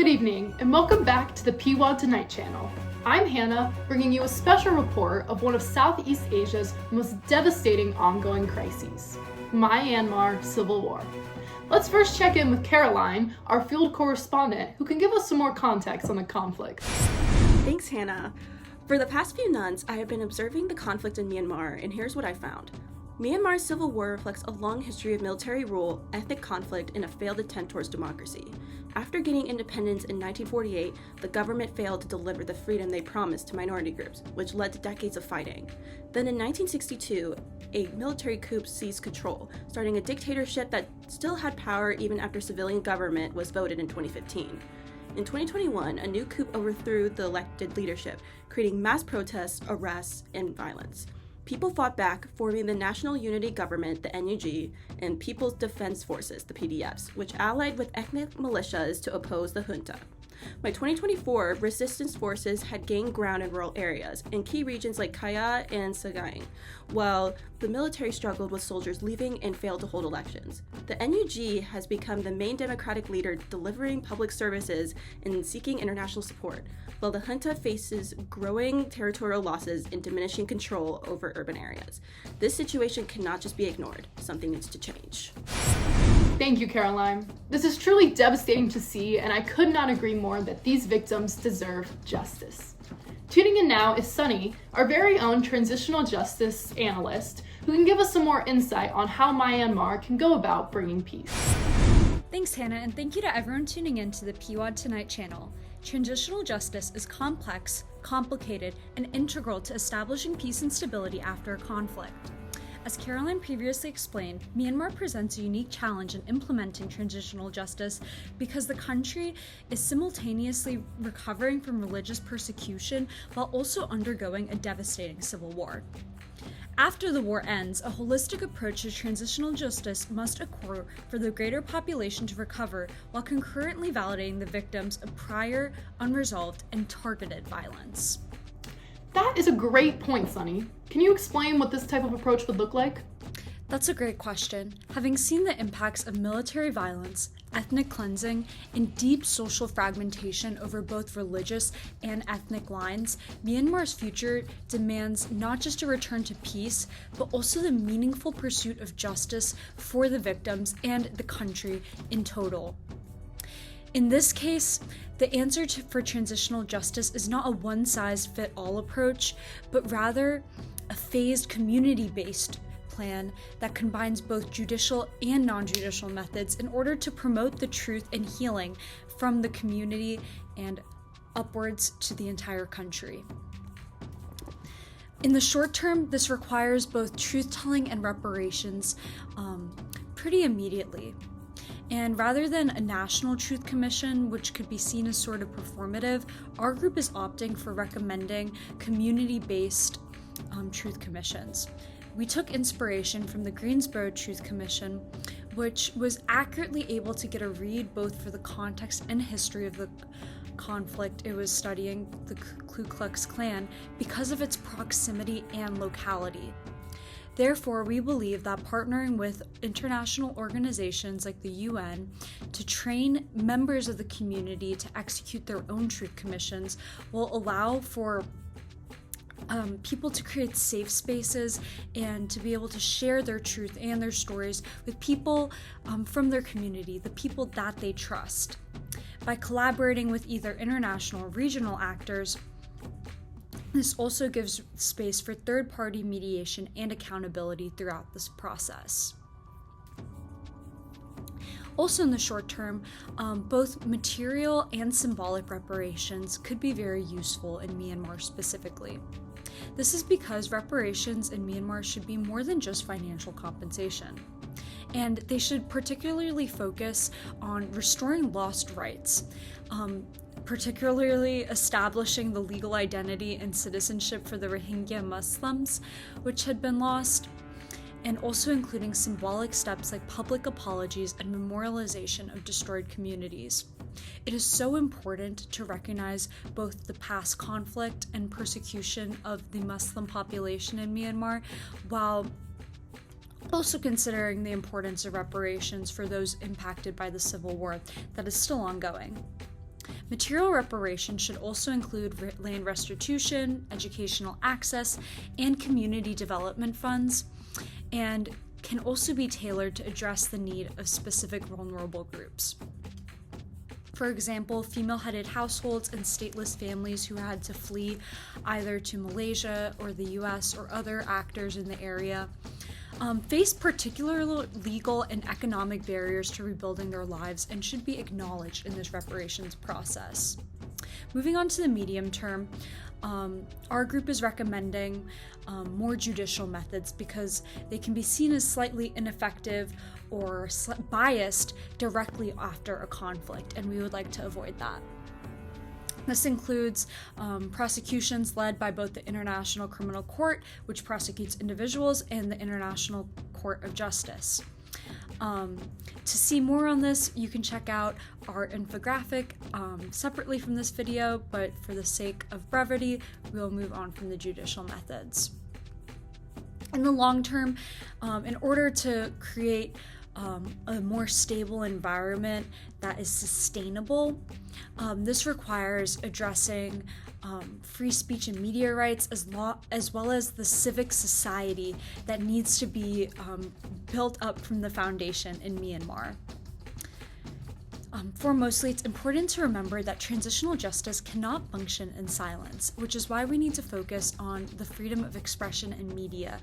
Good evening, and welcome back to the Pwad Tonight channel. I'm Hannah, bringing you a special report of one of Southeast Asia's most devastating ongoing crises, Myanmar Civil War. Let's first check in with Caroline, our field correspondent, who can give us some more context on the conflict. Thanks, Hannah. For the past few months, I have been observing the conflict in Myanmar, and here's what I found. Myanmar's civil war reflects a long history of military rule, ethnic conflict, and a failed attempt towards democracy. After gaining independence in 1948, the government failed to deliver the freedom they promised to minority groups, which led to decades of fighting. Then in 1962, a military coup seized control, starting a dictatorship that still had power even after civilian government was voted in 2015. In 2021, a new coup overthrew the elected leadership, creating mass protests, arrests, and violence. People fought back, forming the National Unity Government, the NUG, and People's Defense Forces, the PDFs, which allied with ethnic militias to oppose the junta. By 2024, resistance forces had gained ground in rural areas, in key regions like Kaya and Sagaing, while the military struggled with soldiers leaving and failed to hold elections. The NUG has become the main democratic leader, delivering public services and seeking international support, while the junta faces growing territorial losses and diminishing control over urban areas. This situation cannot just be ignored. Something needs to change. Thank you, Caroline. This is truly devastating to see, and I could not agree more that these victims deserve justice. Tuning in now is Sunny, our very own transitional justice analyst, who can give us some more insight on how Myanmar can go about bringing peace. Thanks, Hannah, and thank you to everyone tuning in to the Pwad Tonight channel. Transitional justice is complex, complicated, and integral to establishing peace and stability after a conflict. As Caroline previously explained, Myanmar presents a unique challenge in implementing transitional justice because the country is simultaneously recovering from religious persecution while also undergoing a devastating civil war. After the war ends, a holistic approach to transitional justice must occur for the greater population to recover while concurrently validating the victims of prior, unresolved, and targeted violence. That is a great point, Sunny. Can you explain what this type of approach would look like? That's a great question. Having seen the impacts of military violence, ethnic cleansing, and deep social fragmentation over both religious and ethnic lines, Myanmar's future demands not just a return to peace, but also the meaningful pursuit of justice for the victims and the country in total. In this case, the answer for transitional justice is not a one-size-fits-all approach, but rather a phased, community-based plan that combines both judicial and non-judicial methods in order to promote the truth and healing from the community and upwards to the entire country. In the short term, this requires both truth-telling and reparations pretty immediately. And rather than a national truth commission, which could be seen as sort of performative, our group is opting for recommending community-based truth commissions. We took inspiration from the Greensboro Truth Commission, which was accurately able to get a read both for the context and history of the conflict it was studying, the Ku Klux Klan, because of its proximity and locality. Therefore, we believe that partnering with international organizations like the UN to train members of the community to execute their own truth commissions will allow for people to create safe spaces and to be able to share their truth and their stories with people from their community, the people that they trust. By collaborating with either international or regional actors, this also gives space for third-party mediation and accountability throughout this process. Also in the short term, both material and symbolic reparations could be very useful in Myanmar specifically. This is because reparations in Myanmar should be more than just financial compensation. And they should particularly focus on restoring lost rights, particularly establishing the legal identity and citizenship for the Rohingya Muslims, which had been lost, and also including symbolic steps like public apologies and memorialization of destroyed communities. It is so important to recognize both the past conflict and persecution of the Muslim population in Myanmar, while also considering the importance of reparations for those impacted by the civil war that is still ongoing. Material reparations should also include land restitution, educational access, and community development funds, and can also be tailored to address the need of specific vulnerable groups. For example, female-headed households and stateless families who had to flee either to Malaysia or the US or other actors in the area face particular legal and economic barriers to rebuilding their lives and should be acknowledged in this reparations process. Moving on to the medium term, our group is recommending more judicial methods because they can be seen as slightly ineffective or biased directly after a conflict, and we would like to avoid that. This includes prosecutions led by both the International Criminal Court, which prosecutes individuals, and the International Court of Justice. To see more on this, you can check out our infographic separately from this video, but for the sake of brevity, we'll move on from the judicial methods. In the long term, in order to create a more stable environment that is sustainable, this requires addressing free speech and media rights as well as the civic society that needs to be built up from the foundation in Myanmar. Foremostly, it's important to remember that transitional justice cannot function in silence, which is why we need to focus on the freedom of expression in media,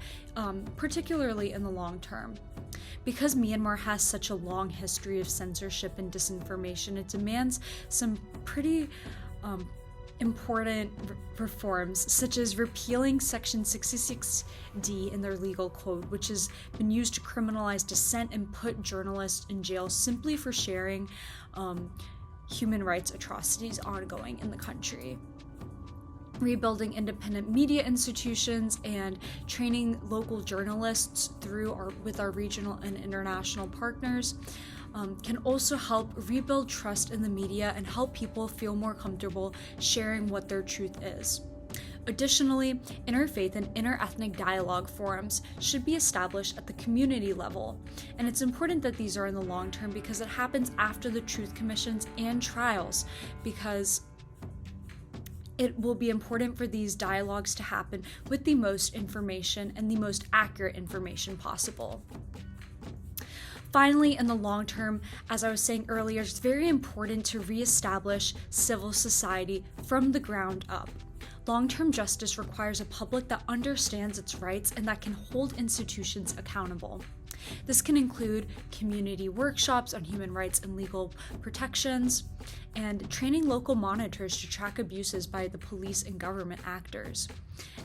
particularly in the long term. Because Myanmar has such a long history of censorship and disinformation, it demands some pretty important reforms, such as repealing Section 66D in their legal code, which has been used to criminalize dissent and put journalists in jail simply for sharing human rights atrocities ongoing in the country. Rebuilding independent media institutions and training local journalists with our regional and international partners can also help rebuild trust in the media and help people feel more comfortable sharing what their truth is. Additionally, interfaith and interethnic dialogue forums should be established at the community level, and it's important that these are in the long term because it happens after the truth commissions and trials, because it will be important for these dialogues to happen with the most information and the most accurate information possible. Finally, in the long term, as I was saying earlier, it's very important to reestablish civil society from the ground up. Long-term justice requires a public that understands its rights and that can hold institutions accountable. This can include community workshops on human rights and legal protections, and training local monitors to track abuses by the police and government actors.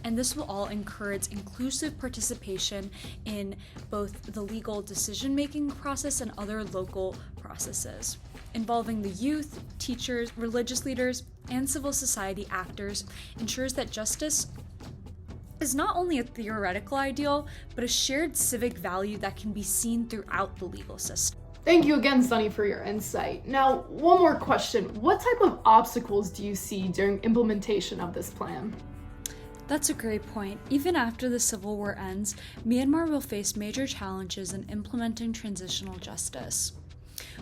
And this will all encourage inclusive participation in both the legal decision-making process and other local processes. Involving the youth, teachers, religious leaders, and civil society actors ensures that justice is not only a theoretical ideal, but a shared civic value that can be seen throughout the legal system. Thank you again, Sunny, for your insight. Now, one more question. What type of obstacles do you see during implementation of this plan? That's a great point. Even after the civil war ends, Myanmar will face major challenges in implementing transitional justice.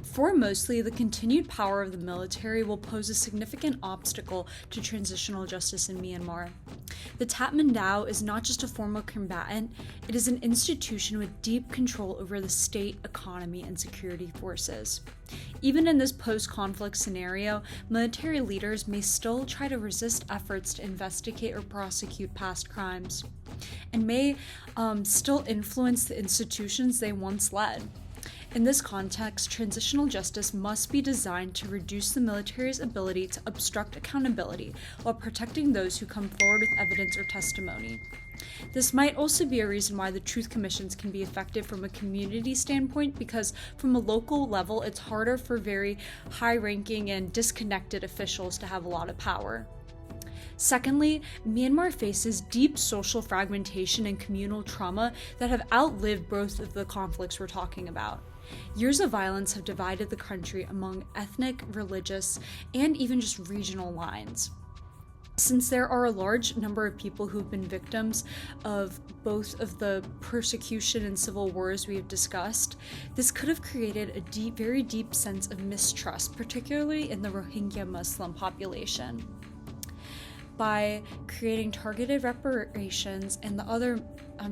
Foremostly, the continued power of the military will pose a significant obstacle to transitional justice in Myanmar. The Tatmadaw is not just a formal combatant, it is an institution with deep control over the state, economy, and security forces. Even in this post-conflict scenario, military leaders may still try to resist efforts to investigate or prosecute past crimes, and may still influence the institutions they once led. In this context, transitional justice must be designed to reduce the military's ability to obstruct accountability while protecting those who come forward with evidence or testimony. This might also be a reason why the truth commissions can be effective from a community standpoint, because from a local level, it's harder for very high-ranking and disconnected officials to have a lot of power. Secondly, Myanmar faces deep social fragmentation and communal trauma that have outlived both of the conflicts we're talking about. Years of violence have divided the country among ethnic, religious, and even just regional lines. Since there are a large number of people who've been victims of both of the persecution and civil wars we have discussed, this could have created a very deep sense of mistrust, particularly in the Rohingya Muslim population. By creating targeted reparations and the other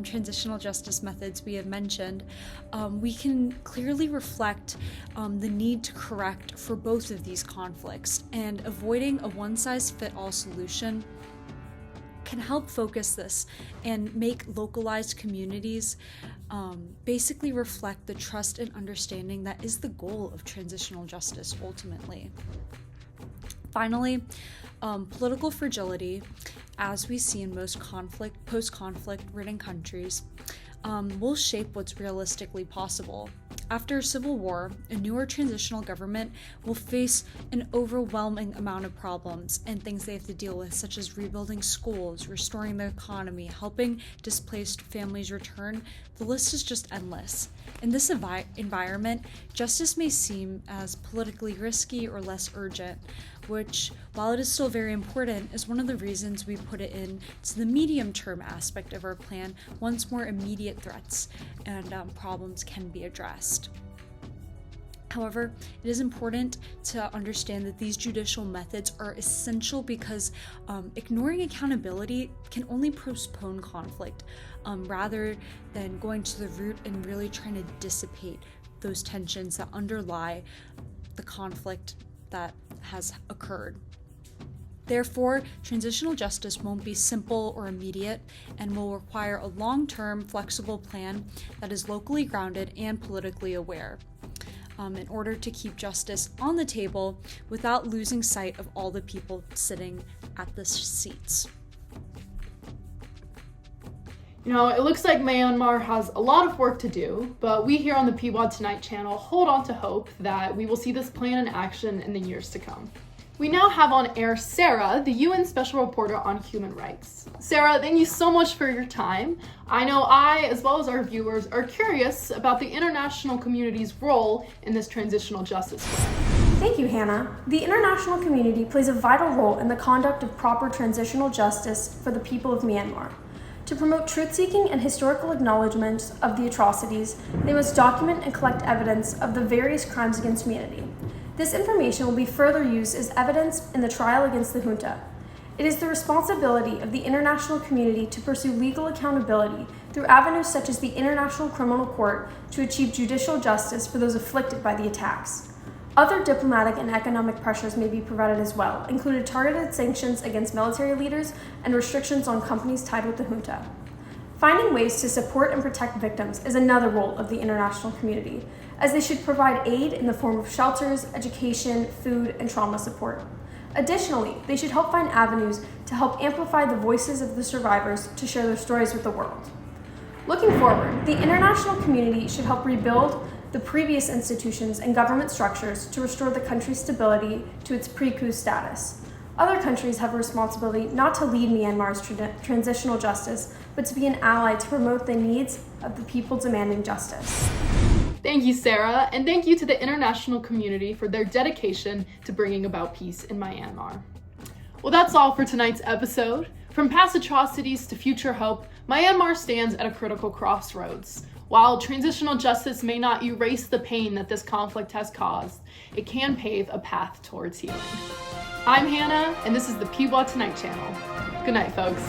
transitional justice methods we have mentioned, we can clearly reflect the need to correct for both of these conflicts, and avoiding a one-size-fits-all solution can help focus this and make localized communities basically reflect the trust and understanding that is the goal of transitional justice ultimately. Finally, political fragility, as we see in most post-conflict ridden countries, will shape what's realistically possible. After a civil war, a newer transitional government will face an overwhelming amount of problems and things they have to deal with, such as rebuilding schools, restoring the economy, helping displaced families return. The list is just endless. In this environment, justice may seem as politically risky or less urgent, which, while it is still very important, is one of the reasons we put it in to the medium-term aspect of our plan once more immediate threats and problems can be addressed. However, it is important to understand that these judicial methods are essential because ignoring accountability can only postpone conflict rather than going to the root and really trying to dissipate those tensions that underlie the conflict that has occurred. Therefore, transitional justice won't be simple or immediate and will require a long-term, flexible plan that is locally grounded and politically aware, in order to keep justice on the table without losing sight of all the people sitting at the seats. You know, it looks like Myanmar has a lot of work to do, but we here on the Pwad Tonight channel hold on to hope that we will see this plan in action in the years to come. We now have on air Sarah, the UN Special Reporter on Human Rights. Sarah, thank you so much for your time. I know I, as well as our viewers, are curious about the international community's role in this transitional justice plan. Thank you, Hannah. The international community plays a vital role in the conduct of proper transitional justice for the people of Myanmar. To promote truth-seeking and historical acknowledgement of the atrocities, they must document and collect evidence of the various crimes against humanity. This information will be further used as evidence in the trial against the junta. It is the responsibility of the international community to pursue legal accountability through avenues such as the International Criminal Court to achieve judicial justice for those afflicted by the attacks. Other diplomatic and economic pressures may be provided as well, including targeted sanctions against military leaders and restrictions on companies tied with the junta. Finding ways to support and protect victims is another role of the international community, as they should provide aid in the form of shelters, education, food, and trauma support. Additionally, they should help find avenues to help amplify the voices of the survivors to share their stories with the world. Looking forward, the international community should help rebuild the previous institutions and government structures to restore the country's stability to its pre-coup status. Other countries have a responsibility not to lead Myanmar's transitional justice, but to be an ally to promote the needs of the people demanding justice. Thank you, Sarah, and thank you to the international community for their dedication to bringing about peace in Myanmar. Well, that's all for tonight's episode. From past atrocities to future hope, Myanmar stands at a critical crossroads. While transitional justice may not erase the pain that this conflict has caused, it can pave a path towards healing. I'm Hannah, and this is the Pwad Tonight channel. Good night, folks.